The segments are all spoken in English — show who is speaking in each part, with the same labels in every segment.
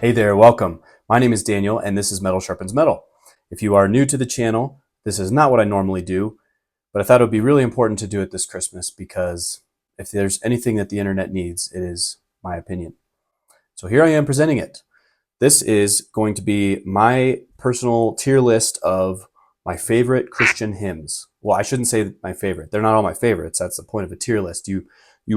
Speaker 1: Hey there, welcome. My name is Daniel and this is Metal Sharpens Metal. If you are new to the channel, this is not what I normally do, but I thought it would be really important to do it this Christmas because if there's anything that the internet needs, it is my opinion. So here I am presenting it. This is going to be my personal tier list of my favorite Christian hymns. Well, I shouldn't say my favorite. They're not all my favorites. That's the point of a tier list. You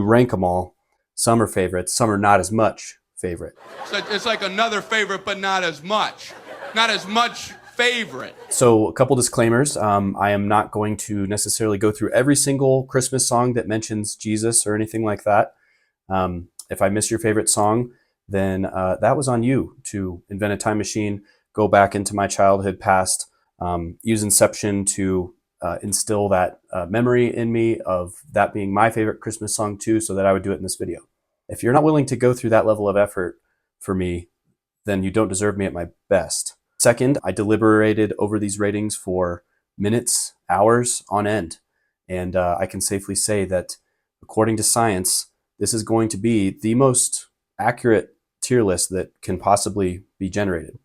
Speaker 1: rank them all. Some are favorites, some are not as much favorite.
Speaker 2: So it's like another favorite, but not as much. Not as much favorite.
Speaker 1: So a couple disclaimers. I am not going to necessarily go through every single Christmas song that mentions Jesus or anything like that. If I miss your favorite song, then that was on you to invent a time machine, go back into my childhood past, use Inception to instill that memory in me of that being my favorite Christmas song too, so that I would do it in this video. If you're not willing to go through that level of effort for me, then you don't deserve me at my best. Second, I deliberated over these ratings for minutes, hours on end. And I can safely say that according to science, this is going to be the most accurate tier list that can possibly be generated.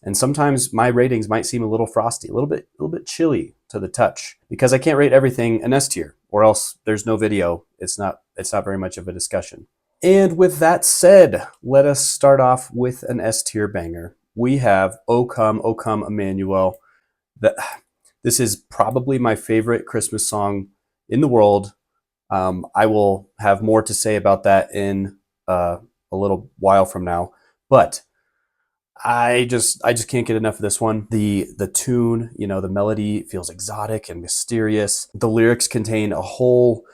Speaker 1: And sometimes my ratings might seem a little frosty, a little bit chilly to the touch, because I can't rate everything an S tier, or else there's no video. It's not very much of a discussion. And with that said, let us start off with an S tier banger. We have O Come, Emmanuel. This is probably my favorite Christmas song in the world. I will have more to say about that in a little while from now, but I just can't get enough of this one. The tune, the melody feels exotic and mysterious. The lyrics contain a whole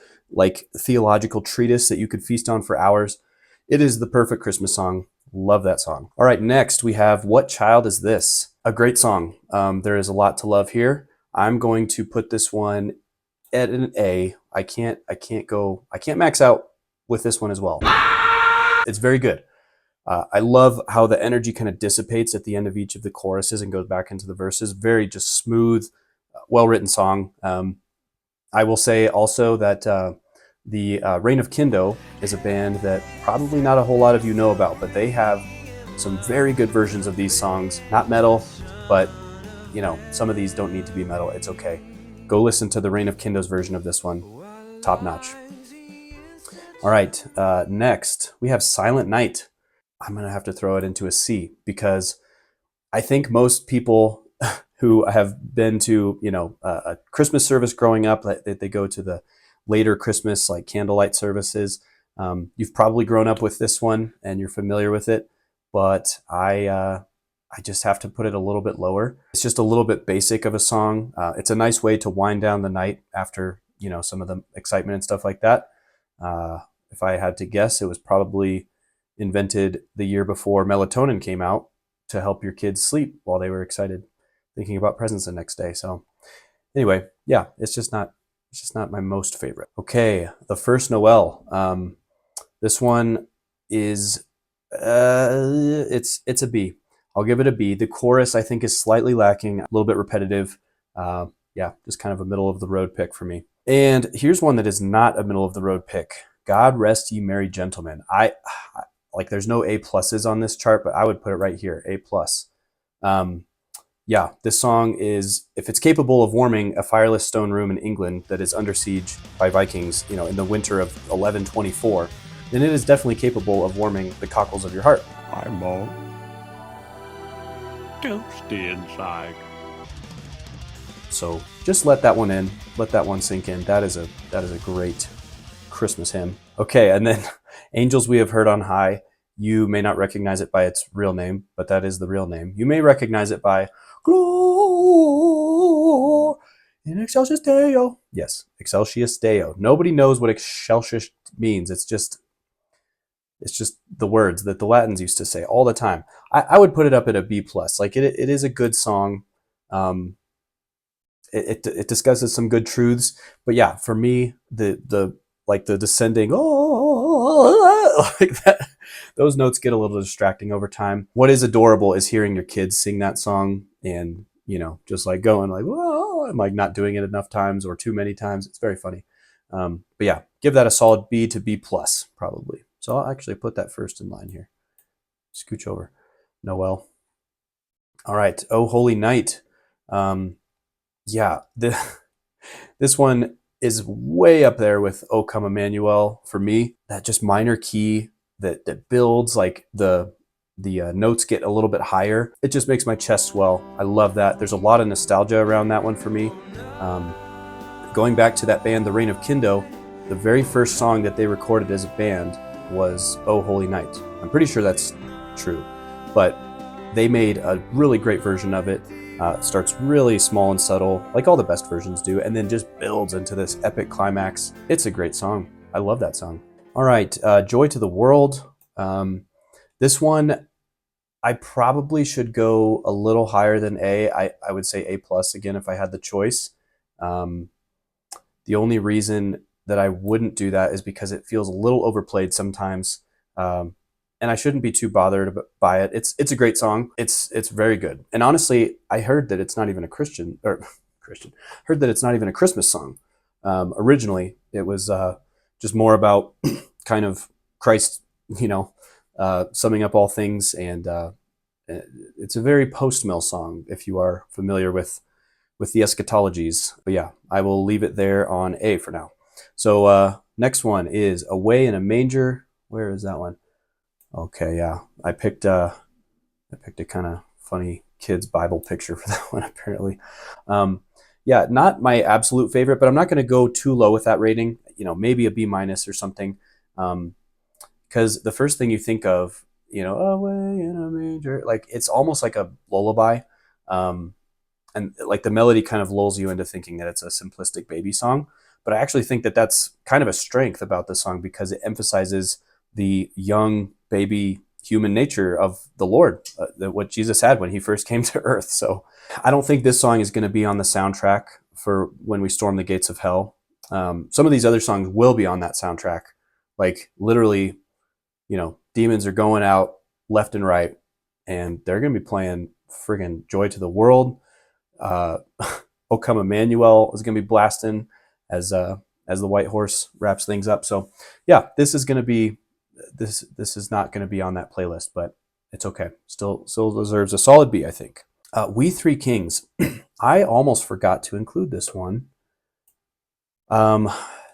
Speaker 1: theological treatise that you could feast on for hours. It is the perfect Christmas song. Love that song. All right, next we have What Child Is This? A great song. There is a lot to love here. I'm going to put this one at an A. I can't max out with this one as well. It's very good. I love how the energy kind of dissipates at the end of each of the choruses and goes back into the verses. Very just smooth, well-written song. I will say also that the Reign of Kindo is a band that probably not a whole lot of you know about, but they have some very good versions of these songs. Not metal, but some of these don't need to be metal. It's okay. Go listen to the Reign of Kindo's version of this one. Top notch. All right, next we have Silent Night. I'm going to have to throw it into a C because I think most people who have been to, a Christmas service growing up, they go to the later Christmas, like candlelight services. You've probably grown up with this one and you're familiar with it, but I just have to put it a little bit lower. It's just a little bit basic of a song. It's a nice way to wind down the night after, some of the excitement and stuff like that. If I had to guess, it was probably invented the year before melatonin came out to help your kids sleep while they were excited thinking about presents the next day. So anyway, yeah, it's just not my most favorite. Okay, The First Noel. This one is it's a B. I'll give it a B. The chorus I think is slightly lacking, a little bit repetitive. Yeah, just kind of a middle of the road pick for me. And here's one that is not a middle of the road pick. God Rest Ye Merry Gentlemen. There's no A pluses on this chart, but I would put it right here, A plus. Yeah, this song is, if it's capable of warming a fireless stone room in England that is under siege by Vikings, in the winter of 1124, then it is definitely capable of warming the cockles of your heart.
Speaker 3: I'm all toasty inside.
Speaker 1: So just let that one in, let that one sink in. That is a great Christmas hymn. Okay, and then Angels We Have Heard on High. You may not recognize it by its real name, but that is the real name. You may recognize it by Glory in Excelsis Deo. Yes, Excelsis Deo. Nobody knows what Excelsis means. It's just the words that the Latins used to say all the time. I would put it up at a B plus. It is a good song. It discusses some good truths, but yeah, for me, the descending like that, those notes get a little distracting over time. What is adorable is hearing your kids sing that song and just going whoa, and not doing it enough times or too many times. It's very funny. But yeah, give that a solid B to B plus probably. So I'll actually put that first in line here. scooch over. Noel. All right. Oh, Holy Night. Yeah, this one is way up there with O Come Emmanuel for me. That just minor key that builds, like the notes get a little bit higher. It just makes my chest swell. I love that. There's a lot of nostalgia around that one for me. Going back to that band, The Reign of Kindo, the very first song that they recorded as a band was Oh Holy Night. I'm pretty sure that's true, but they made a really great version of it. It starts really small and subtle, like all the best versions do, and then just builds into this epic climax. It's a great song. I love that song. All right, Joy to the World. This one, I probably should go a little higher than A. I would say A plus again if I had the choice. The only reason that I wouldn't do that is because it feels a little overplayed sometimes. And I shouldn't be too bothered by it. It's a great song. It's very good. And honestly, I heard that it's not even a Christian. Heard that it's not even a Christmas song. Originally, it was just more about kind of Christ, summing up all things, and it's a very post-mill song if you are familiar with the eschatologies. But yeah, I will leave it there on A for now. So next one is Away in a Manger. Where is that one? Okay, yeah, I picked a kind of funny kids Bible picture for that one apparently. Yeah, not my absolute favorite, but I'm not going to go too low with that rating. Maybe a B minus or something, because the first thing you think of, Away in a Manger, like it's almost like a lullaby. And like the melody kind of lulls you into thinking that it's a simplistic baby song. But I actually think that that's kind of a strength about the song because it emphasizes the young baby human nature of the Lord, what Jesus had when he first came to earth. So I don't think this song is going to be on the soundtrack for When We Storm the Gates of Hell. Some of these other songs will be on that soundtrack. Like literally, demons are going out left and right, and they're going to be playing friggin' Joy to the World. O Come Emmanuel is going to be blasting as the white horse wraps things up. So yeah, this is not going to be on that playlist, but it's okay. Still deserves a solid B, I think. We Three Kings. I almost forgot to include this one.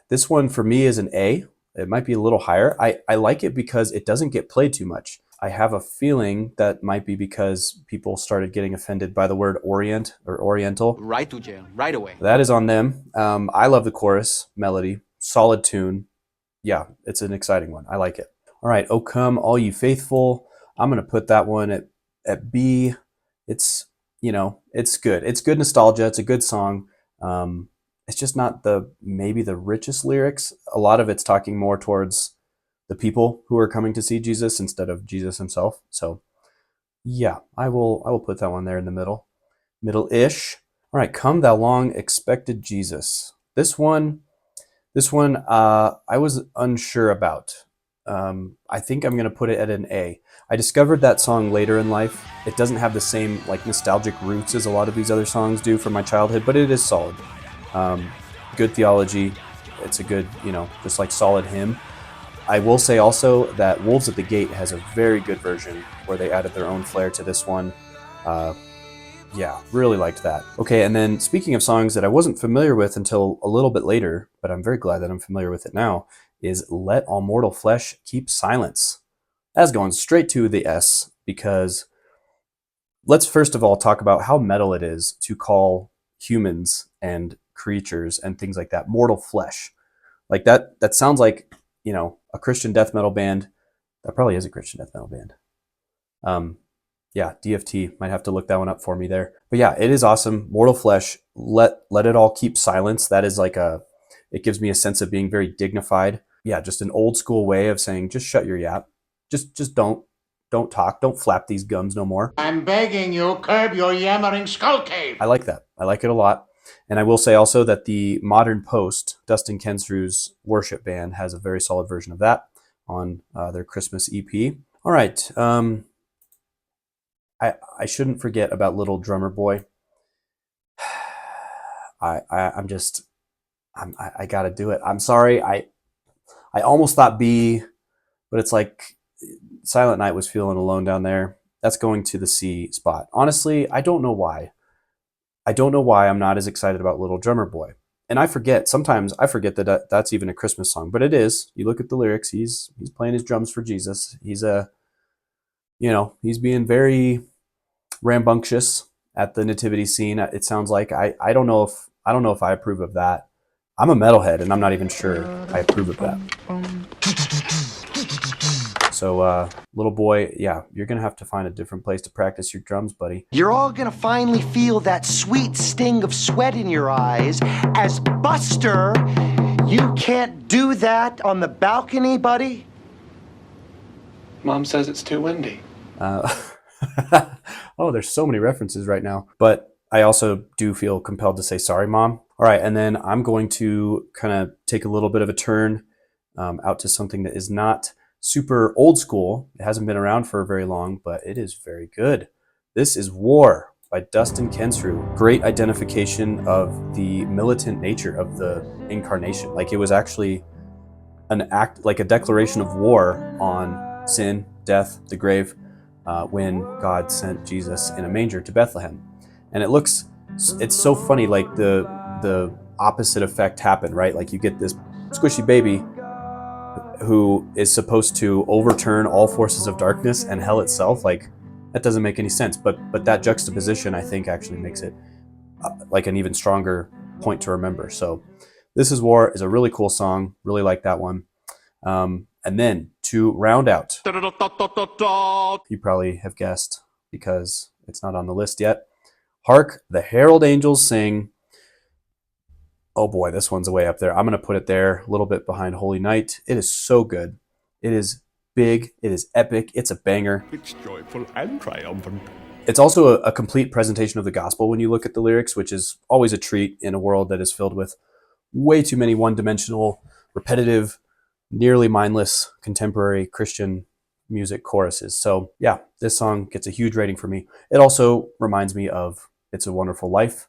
Speaker 1: This one for me is an A. It might be a little higher. I like it because it doesn't get played too much. I have a feeling that might be because people started getting offended by the word Orient or Oriental.
Speaker 4: Right to jail, right away.
Speaker 1: That is on them. I love the chorus melody, solid tune. Yeah, it's an exciting one. I like it. All right, O Come All You Faithful. I'm going to put that one at B. It's, it's good. It's good nostalgia. It's a good song. It's just not maybe the richest lyrics. A lot of it's talking more towards the people who are coming to see Jesus instead of Jesus himself. So yeah, I will put that one there in the middle-ish. All right, Come Thou Long Expected Jesus. This one, I was unsure about. I think I'm going to put it at an A. I discovered that song later in life. It doesn't have the same like nostalgic roots as a lot of these other songs do from my childhood, but it is solid. Good theology. It's a good, just like solid hymn. I will say also that Wolves at the Gate has a very good version where they added their own flair to this one. Yeah, really liked that. Okay, and then speaking of songs that I wasn't familiar with until a little bit later, but I'm very glad that I'm familiar with it now, is Let All Mortal Flesh Keep Silence. That's going straight to the S, because let's first of all talk about how metal it is to call humans and creatures and things like that mortal flesh. Like that sounds like, a Christian death metal band. That probably is a Christian death metal band. Yeah, DFT, might have to look that one up for me there. But yeah, it is awesome. Mortal Flesh, let it all keep silence. That is it gives me a sense of being very dignified. Yeah, just an old school way of saying, just shut your yap. Just don't talk. Don't flap these gums no more.
Speaker 5: I'm begging you, curb your yammering skull cave.
Speaker 1: I like that. I like it a lot. And I will say also that the Modern Post, Dustin Kensrue's worship band, has a very solid version of that on their Christmas EP. All right. I shouldn't forget about Little Drummer Boy. I gotta do it. I'm sorry. I almost thought B, but it's like Silent Night was feeling alone down there. That's going to the C spot. Honestly, I don't know why. I don't know why I'm not as excited about Little Drummer Boy. And I forget, sometimes I forget that that's even a Christmas song, but it is. You look at the lyrics, he's playing his drums for Jesus. He's he's being very rambunctious at the nativity scene. It sounds like I don't know if I approve of that. I'm a metalhead and I'm not even sure I approve of that. So, little boy, yeah, you're going to have to find a different place to practice your drums, buddy.
Speaker 4: You're all gonna finally feel that sweet sting of sweat in your eyes as Buster, you can't do that on the balcony, buddy.
Speaker 6: Mom says it's too windy.
Speaker 1: Oh, there's so many references right now. But I also do feel compelled to say sorry, Mom. All right, and then I'm going to kind of take a little bit of a turn out to something that is not super old school. It hasn't been around for very long, but it is very good. This is War by Dustin Kensrue. Great identification of the militant nature of the incarnation. Like, it was actually an act, like a declaration of war on sin, death, the grave, when God sent Jesus in a manger to Bethlehem. And it's so funny, like the opposite effect happened, right? Like, you get this squishy baby who is supposed to overturn all forces of darkness and hell itself. Like, that doesn't make any sense. But that juxtaposition, I think, actually makes it like an even stronger point to remember. So This Is War is a really cool song. Really like that one. And then to round out, you probably have guessed because it's not on the list yet. Hark the Herald Angels Sing. Oh boy, this one's way up there. I'm going to put it there, a little bit behind Holy Night. It is so good. It is big. It is epic. It's a banger.
Speaker 3: It's joyful and triumphant.
Speaker 1: It's also a complete presentation of the gospel when you look at the lyrics, which is always a treat in a world that is filled with way too many one-dimensional, repetitive, nearly mindless contemporary Christian music choruses. So yeah, this song gets a huge rating for me. It also reminds me of It's a Wonderful Life,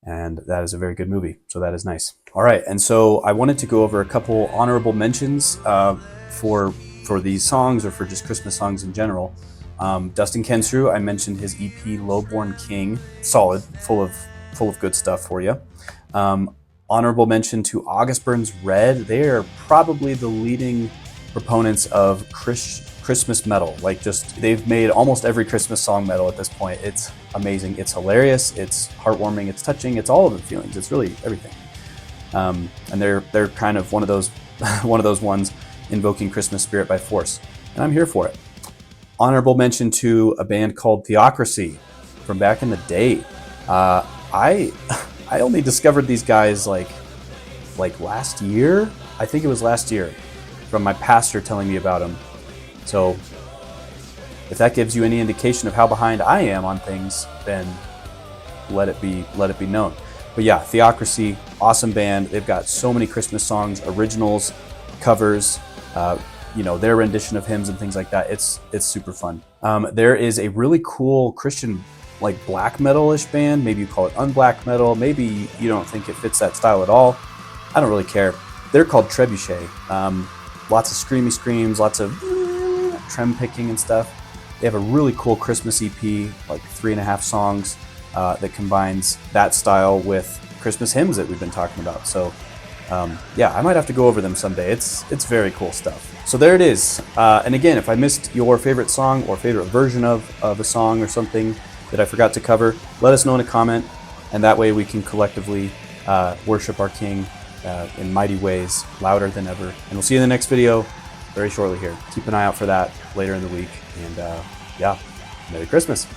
Speaker 1: and that is a very good movie. So that is nice. All right, and so I wanted to go over a couple honorable mentions for these songs, or for just Christmas songs in general. Dustin Kensrue, I mentioned his EP Lowborn King, solid, full of good stuff for you. Honorable mention to August Burns Red. They are probably the leading proponents of Christmas metal. Like, just, they've made almost every Christmas song metal at this point. It's amazing. It's hilarious. It's heartwarming. It's touching. It's all of the feelings. It's really everything. And they're kind of one of those ones invoking Christmas spirit by force, and I'm here for it. Honorable mention to a band called Theocracy from back in the day. I only discovered these guys like last year. I think it was last year, from my pastor telling me about them. So if that gives you any indication of how behind I am on things, then let it be known. But yeah, Theocracy, awesome band. They've got so many Christmas songs, originals, covers, their rendition of hymns and things like that. It's super fun. There is a really cool Christian, like, black metal-ish band. Maybe you call it unblack metal. Maybe you don't think it fits that style at all. I don't really care. They're called Trebuchet. Lots of screamy screams, lots of trem picking and stuff. They have a really cool Christmas EP, like 3.5 songs, that combines that style with Christmas hymns that we've been talking about. So yeah, I might have to go over them someday. It's very cool stuff. So there it is. And again, if I missed your favorite song or favorite version of a song or something that I forgot to cover, let us know in a comment, and that way we can collectively worship our King in mighty ways, louder than ever. And we'll see you in the next video very shortly here. Keep an eye out for that later in the week. And yeah, Merry Christmas.